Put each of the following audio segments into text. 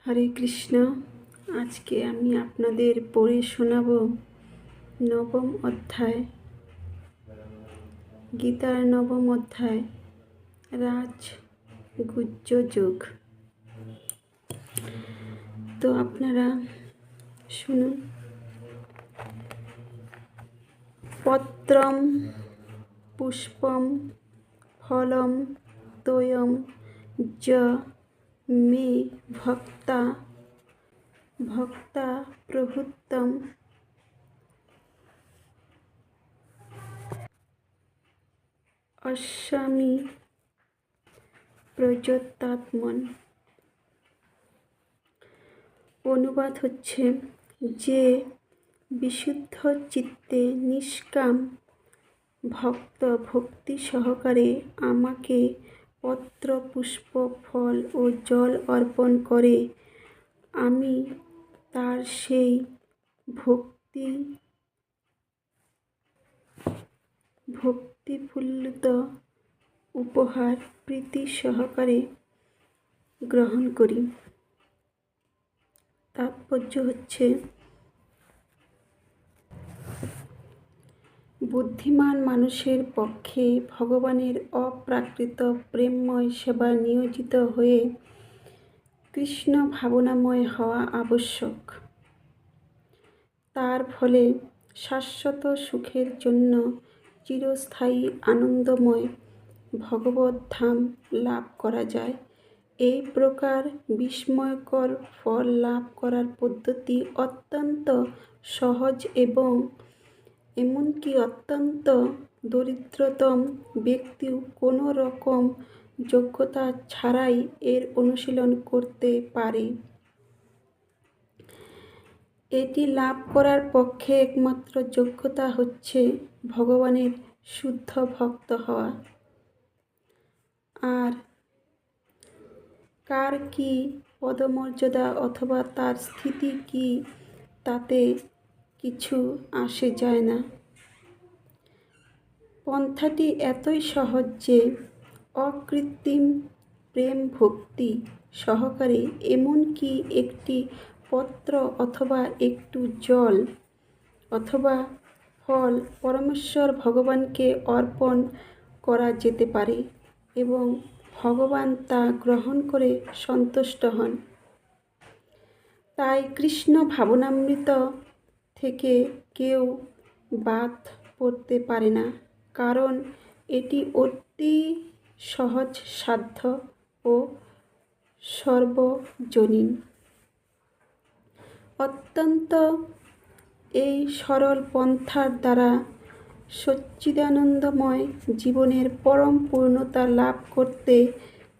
হরে কৃষ্ণ। আজকে আমি আপনাদের পড়ে শোনাব নবম অধ্যায়, গীতার নবম অধ্যায়, রাজগুহ্য যোগ। তো আপনারা শুনুন। পত্রম পুষ্পম ফলম তোয়ম য মে ভক্তা প্রভুত্তম অস্বামী প্রযত্তাত্মন। অনুবাদ হচ্ছে, যে বিশুদ্ধ চিত্তে নিষ্কাম ভক্ত ভক্তি সহকারে আমাকে পত্র পুষ্প ফল ও জল অর্পণ করে, আমি তার সেই ভক্তিফুল্লিত উপহার প্রীতি সহকারে গ্রহণ করি। তাৎপর্য হচ্ছে, বুদ্ধিমান মানুষের পক্ষে ভগবানের অপ্রাকৃত প্রেমময় সেবা নিয়োজিত হয়ে কৃষ্ণ ভাবনাময় হওয়া আবশ্যক। তার ফলে শাশ্বত সুখের জন্য চিরস্থায়ী আনন্দময় ভগবত ধাম লাভ করা যায়। এই প্রকার বিস্ময়কর ফল লাভ করার পদ্ধতি অত্যন্ত সহজ এবং এমনকি অত্যন্ত দরিদ্রতম ব্যক্তিও কোনো রকম যোগ্যতা ছাড়াই এর অনুশীলন করতে পারে। এটি লাভ করার পক্ষে একমাত্র যোগ্যতা হচ্ছে ভগবানের শুদ্ধ ভক্ত হওয়া। আর কার কি পদমর্যাদা অথবা তার স্থিতি কি, তাতে কিছু আসে যায় না। পন্থাটি এতই সহজ যে অকৃত্রিম প্রেম ভক্তি সহকারে এমনকি একটি পত্র অথবা একটু জল অথবা ফল পরমেশ্বর ভগবানকে অর্পণ করা যেতে পারে এবং ভগবান তা গ্রহণ করে সন্তুষ্ট হন। তাই কৃষ্ণ ভাবনামৃত থেকে কেউ বাদ পড়তে পারে না, কারণ এটি অতি সহজসাধ্য ও সর্বজনীন। অত্যন্ত এই সরল পন্থার দ্বারা সচ্চিদানন্দময় জীবনের পরম পূর্ণতা লাভ করতে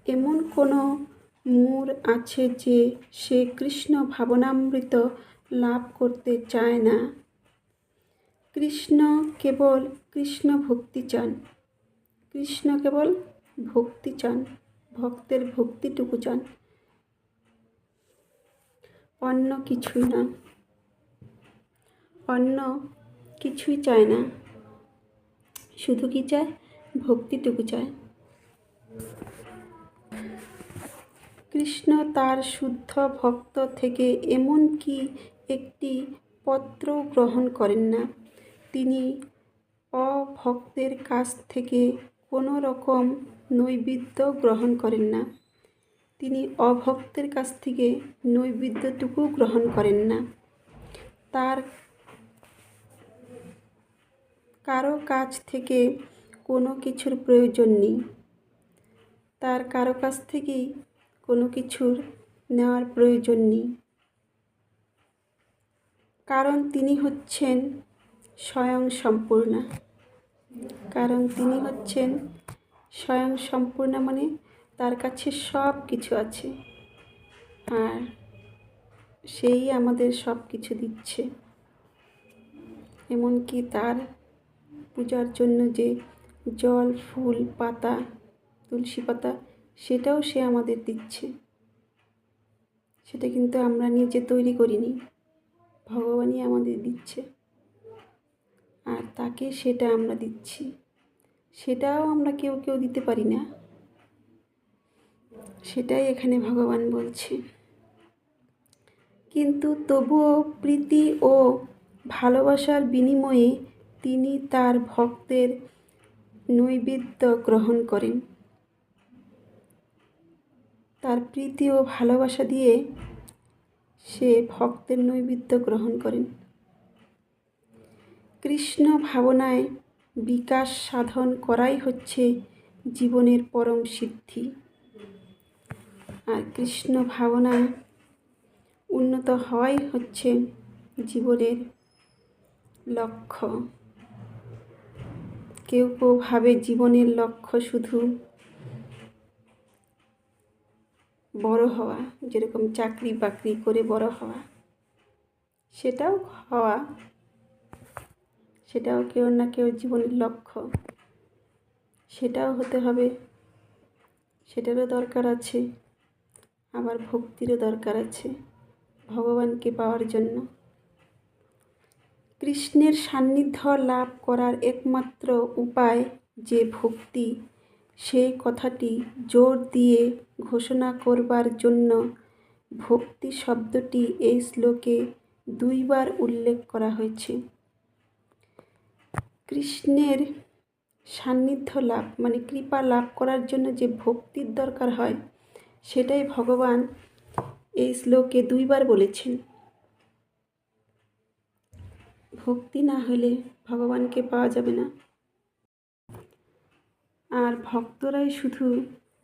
এমন কোনো মূঢ় আছে যে সে কৃষ্ণ ভাবনামৃত লাভ করতে চায় না? কৃষ্ণ কেবল ভক্তি চান, ভক্তের ভক্তিটুকু চান, অন্য কিছুই না, অন্য কিছুই চায় না। শুধু কি চায়? ভক্তিটুকু চায়। কৃষ্ণ তার শুদ্ধ ভক্ত থেকে এমনকি একটি পত্র গ্রহণ করেন না। তিনি অভক্তের কাছ থেকে কোনো রকম নৈবেদ্য গ্রহণ করেন না। তিনি অভক্তের কাছ থেকে নৈবেদ্যটুকু গ্রহণ করেন না। তার কারো কাছ থেকে কোনো কিছুর প্রয়োজন নেই। তার কারো কাছ থেকেই কোনো কিছুর নেওয়ার প্রয়োজন নেই, কারণ তিনি হচ্ছেন স্বয়ং সম্পূর্ণা। মানে তার কাছে সব কিছু আছে, আর সেই আমাদের সব কিছু দিচ্ছে। এমনকি তার পূজার জন্য যে জল, ফুল, পাতা, তুলসী পাতা, সেটাও সে আমাদের দিচ্ছে। সেটা কিন্তু আমরা নিজে তৈরি করিনি, ভগবানই আমাদের দিচ্ছে, আর তাকে সেটা আমরা দিচ্ছি। সেটাও আমরা কেউ দিতে পারি না। সেটাই এখানে ভগবান বলছে। কিন্তু তবুও প্রীতি ও ভালোবাসার বিনিময়ে তিনি তার ভক্তের নৈবেদ্য গ্রহণ করেন। তার প্রীতি ও ভালোবাসা দিয়ে সে ভক্তের নৈবেদ্য গ্রহণ করেন। কৃষ্ণ ভাবনায় বিকাশ সাধন করাই হচ্ছে জীবনের পরম সিদ্ধি। আর কৃষ্ণ ভাবনায় উন্নত হওয়াই হচ্ছে জীবনের লক্ষ্য। কেউ কেউ ভাবে জীবনের লক্ষ্য শুধু বড় হওয়া, যেরকম চাকরি বাকরি করে বড় হওয়া, সেটাও কেউ না কেউ জীবনের লক্ষ্য, সেটাও হতে হবে, সেটারও দরকার আছে। আবার ভক্তিরও দরকার আছে ভগবানকে পাওয়ার জন্য। কৃষ্ণের সান্নিধ্য লাভ করার একমাত্র উপায় যে ভক্তি, সেই কথাটি জোর দিয়ে ঘোষণা করবার জন্য ভক্তি শব্দটি এই শ্লোকে 2 বার উল্লেখ করা হয়েছে। কৃষ্ণের সান্নিধ্য লাভ মানে কৃপা লাভ করার জন্য যে ভক্তির দরকার হয়, সেটাই ভগবান এই শ্লোকে 2 বার বলেছেন। ভক্তি না হলে ভগবানকে পাওয়া যাবে না। আর ভক্তরাই শুধু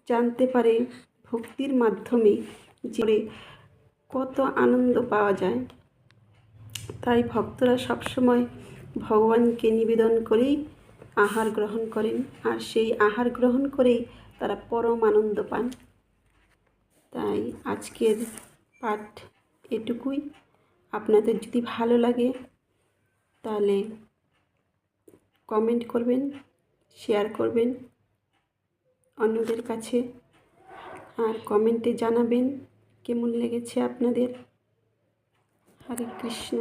জানতে পারে ভক্তির মাধ্যমে যে কত আনন্দ পাওয়া যায়। তাই ভক্তরা সবসময় ভগবানকে নিবেদন করেই আহার গ্রহণ করেন, আর সেই আহার গ্রহণ করেই তারা পরম আনন্দ পান। তাই আজকের পাঠ এটুকুই। আপনাদের যদি ভালো লাগে তাহলে কমেন্ট করবেন, শেয়ার করবেন অন্যদের কাছে, আর কমেন্টে জানাবেন কেমন লেগেছে আপনাদের। হরে কৃষ্ণ।